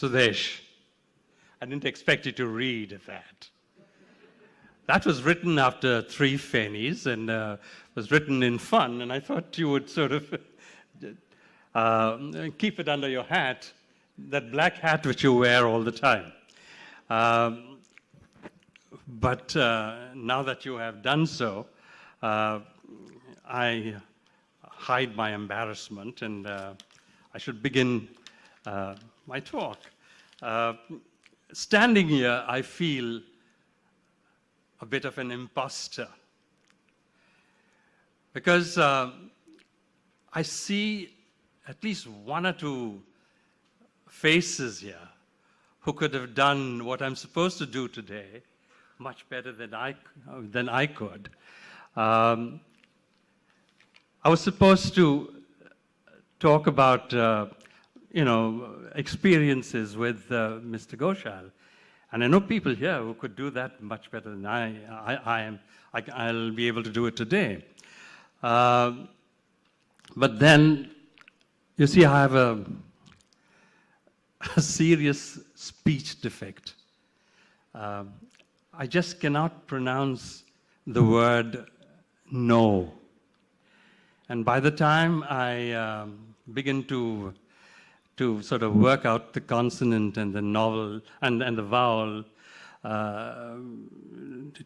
Sudesh, I didn't expect you to read that. That was written after 3 Fennies and was written in fun, and I thought you would sort of keep it under your hat, that black hat which you wear all the time. But now that you have done so, I hide my embarrassment, and I should begin my talk. Standing here, I feel a bit of an imposter, because I see at least 1 or 2 faces here who could have done what I'm supposed to do today much better than I could. I was supposed to talk about experiences with Mr. Ghoshal, and I know people here who could do that much better than I'll be able to do it today. But then, you see, I have a serious speech defect. I just cannot pronounce the word no. And by the time I begin to sort of work out the consonant and the vowel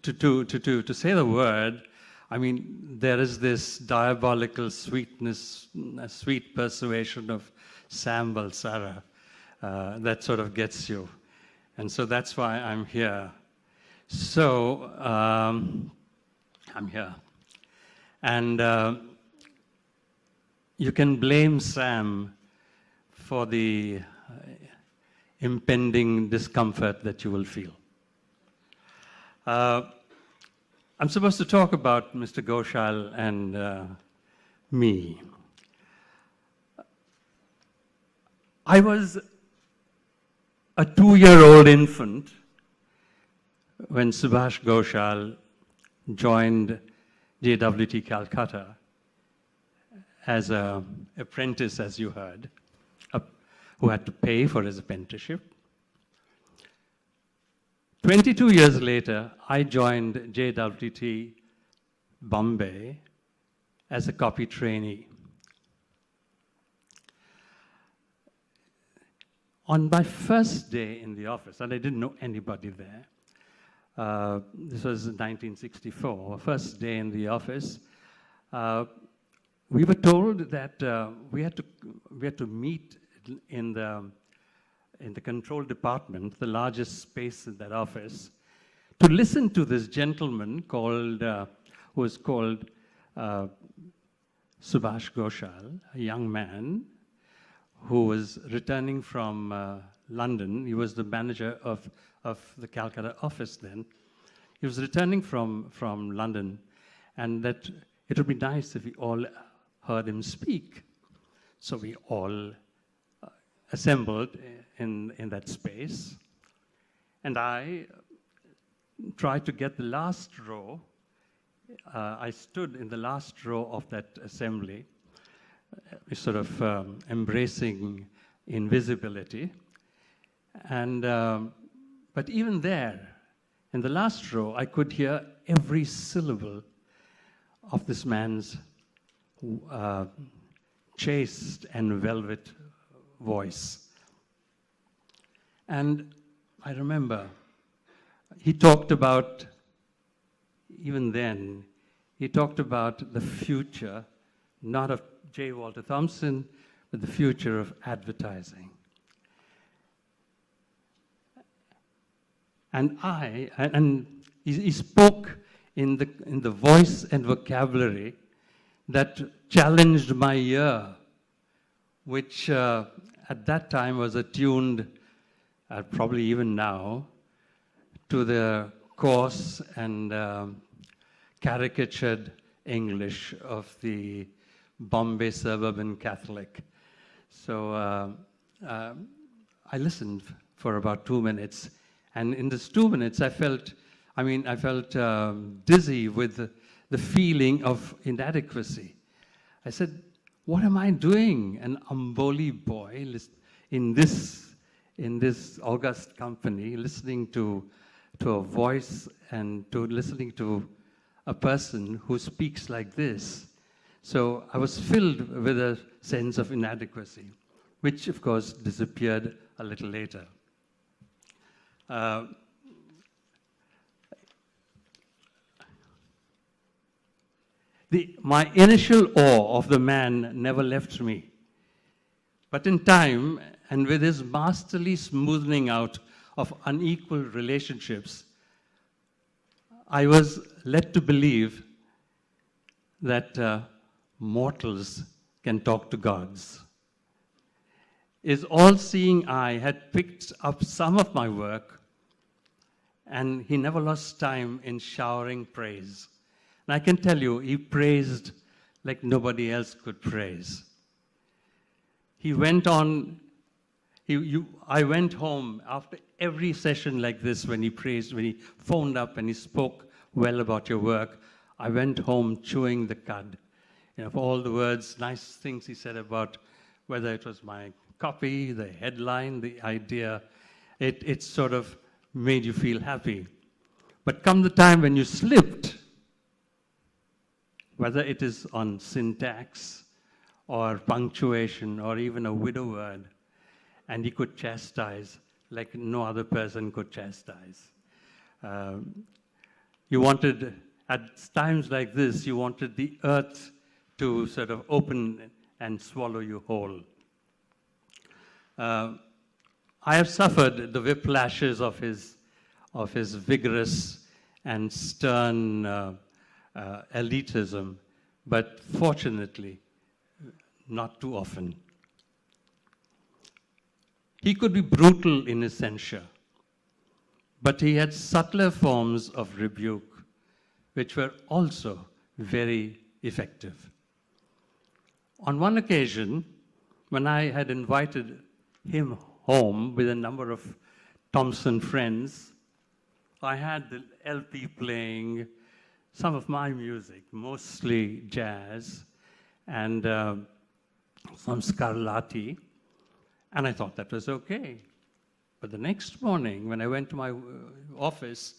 to say the word, I mean, there is this diabolical sweetness, a sweet persuasion of Sam Balsara that sort of gets you. And so that's why I'm here. So I'm here. And you can blame Sam for the impending discomfort that you will feel. I'm supposed to talk about Mr. Ghoshal and me. I was a 2-year-old infant when Subhas Ghosal joined JWT Calcutta as an apprentice, as you heard, who had to pay for his apprenticeship. 22 years later, I joined JWT Bombay as a copy trainee. On my first day in the office, and I didn't know anybody there, this was 1964, first day in the office, we were told that we had to meet in the control department, the largest space in that office, to listen to this gentleman who was called Subhas Ghosal, a young man who was returning from London. He was the manager of the Calcutta office then. He was returning from London, and that it would be nice if we all heard him speak. So we all assembled in that space, and I tried to get the last row. I stood in the last row of that assembly, sort of embracing invisibility. And but even there, in the last row, I could hear every syllable of this man's chaste and velvet voice. And I remember he talked about, even then, he talked about the future, not of J. Walter Thompson, but the future of advertising. And he spoke in the voice and vocabulary that challenged my ear, which at that time was attuned, probably even now, to the coarse and caricatured English of the Bombay suburban Catholic. So I listened for about 2 minutes, and in this 2 minutes I felt dizzy with the feeling of inadequacy. I said, what am I doing, an Amboli boy in this in this august company, listening to a voice and to listening to a person who speaks like this. So I was filled with a sense of inadequacy, which of course disappeared a little later. My initial awe of the man never left me. But in time, and with his masterly smoothing out of unequal relationships, I was led to believe that mortals can talk to gods. His all-seeing eye had picked up some of my work, and he never lost time in showering praise. And I can tell you, he praised like nobody else could praise. He went on, I went home after every session like this when he praised, when he phoned up and he spoke well about your work. I went home chewing the cud. You know, for all the words, nice things he said about whether it was my copy, the headline, the idea, it sort of made you feel happy. But come the time when you slipped, whether it is on syntax or punctuation or even a widow word, and he could chastise like no other person could chastise. You wanted, at times like this, you wanted the earth to sort of open and swallow you whole. I have suffered the whiplashes of his vigorous and stern elitism, but fortunately, not too often. He could be brutal in his censure, but he had subtler forms of rebuke, which were also very effective. On one occasion, when I had invited him home with a number of Thompson friends, I had the LP playing some of my music, mostly jazz, and some Scarlatti, and I thought that was okay. But the next morning, when I went to my office,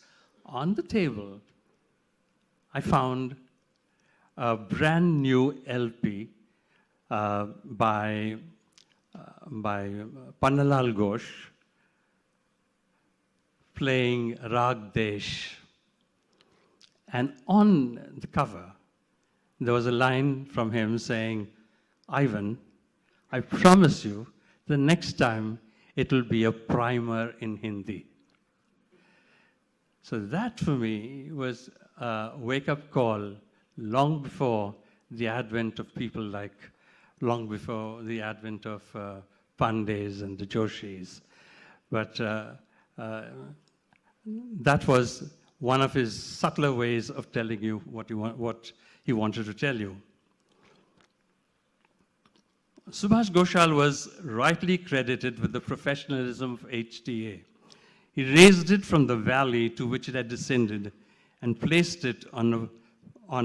on the table, I found a brand new LP by Pannalal Ghosh playing Rag Desh. And on the cover, there was a line from him saying, "Ivan, I promise you, the next time it will be a primer in Hindi." So that for me was a wake-up call long before the advent of people like, long before the advent of Pandays and the Joshis. But that was one of his subtler ways of telling you what he wanted to tell you. Subhas Ghosal was rightly credited with the professionalism of HTA. He raised it from the valley to which it had descended and placed it on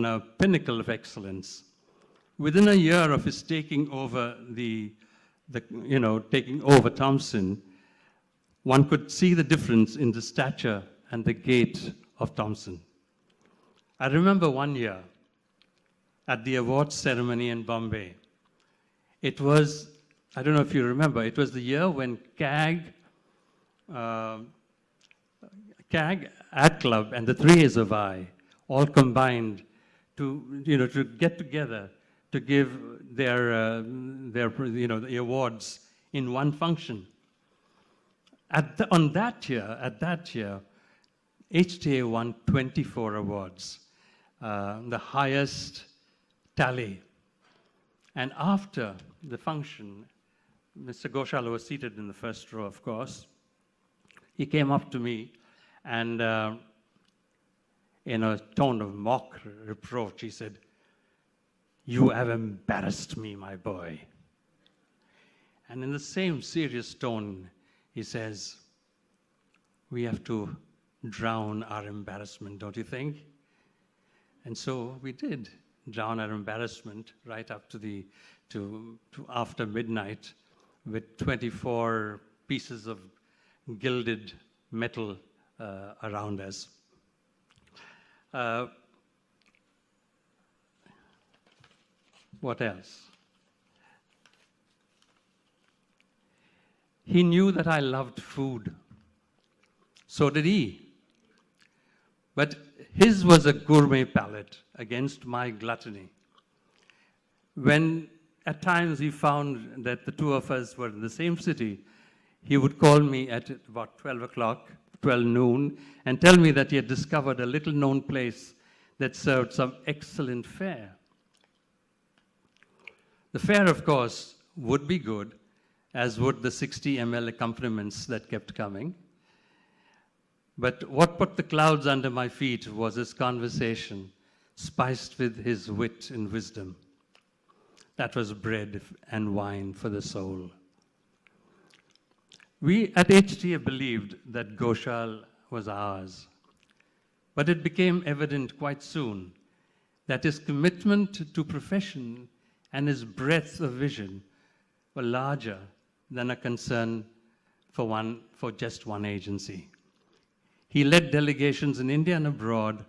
a pinnacle of excellence. Within a year of his taking over taking over Thompson, one could see the difference in the stature and the gait of Thompson. I remember one year at the awards ceremony in Bombay. It was, I don't know if you remember, it was the year when CAG, Ad Club, and the 3As of I all combined to get together to give their the awards in one function. At that year, HTA won 24 awards, the highest tally. And after the function, Mr. Ghosal was seated in the first row, of course. He came up to me and in a tone of mock reproach, he said, "You have embarrassed me, my boy." And in the same serious tone, he says, "We have to drown our embarrassment, don't you think?" And so we did drown our embarrassment right up to after midnight with 24 pieces of gilded metal around us. What else? He knew that I loved food. So did he. But his was a gourmet palate against my gluttony. When at times he found that the two of us were in the same city, he would call me at about 12 o'clock, 12 noon, and tell me that he had discovered a little known place that served some excellent fare. The fare, of course, would be good, as would the 60 ml accompaniments that kept coming. But what put the clouds under my feet was his conversation, spiced with his wit and wisdom. That was bread and wine for the soul. We at HTA believed that Ghosal was ours, but it became evident quite soon that his commitment to profession and his breadth of vision were larger than a concern for just one agency. He led delegations in India and abroad,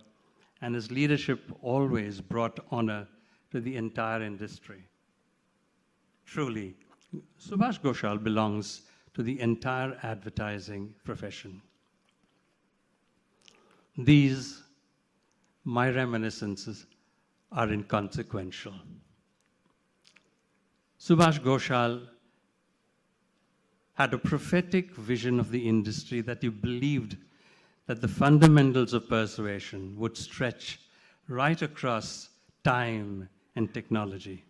and his leadership always brought honor to the entire industry. Truly, Subhas Ghosal belongs to the entire advertising profession. These, my reminiscences, are inconsequential. Subhas Ghosal had a prophetic vision of the industry that he believed that the fundamentals of persuasion would stretch right across time and technology.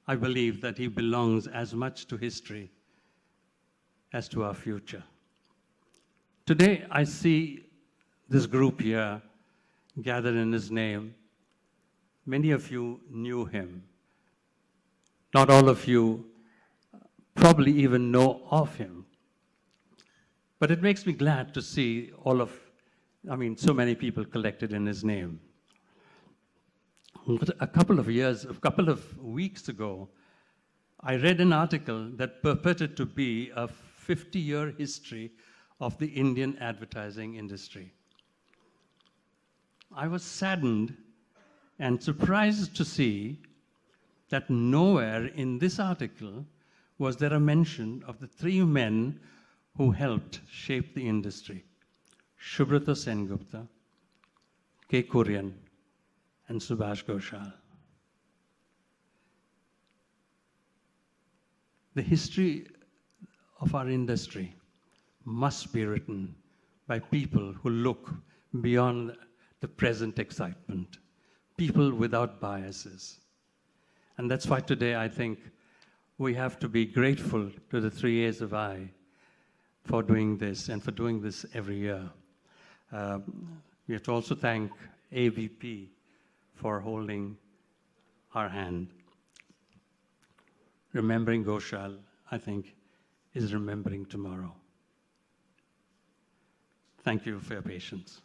I believe that he belongs as much to history as to our future. Today, I see this group here gathered in his name. Many of you knew him. Not all of you probably even know of him. But it makes me glad to see so many people collected in his name. But a couple of weeks ago, I read an article that purported to be a 50-year history of the Indian advertising industry. I was saddened and surprised to see that nowhere in this article was there a mention of the three men who helped shape the industry: Subrata Sengupta, K. Kurian, and Subhas Ghosal. The history of our industry must be written by people who look beyond the present excitement, people without biases. And that's why today I think we have to be grateful to the 3 A's of I for doing this and for doing this every year. We have to also thank AVP for holding our hand. Remembering Ghosal, I think, is remembering tomorrow. Thank you for your patience.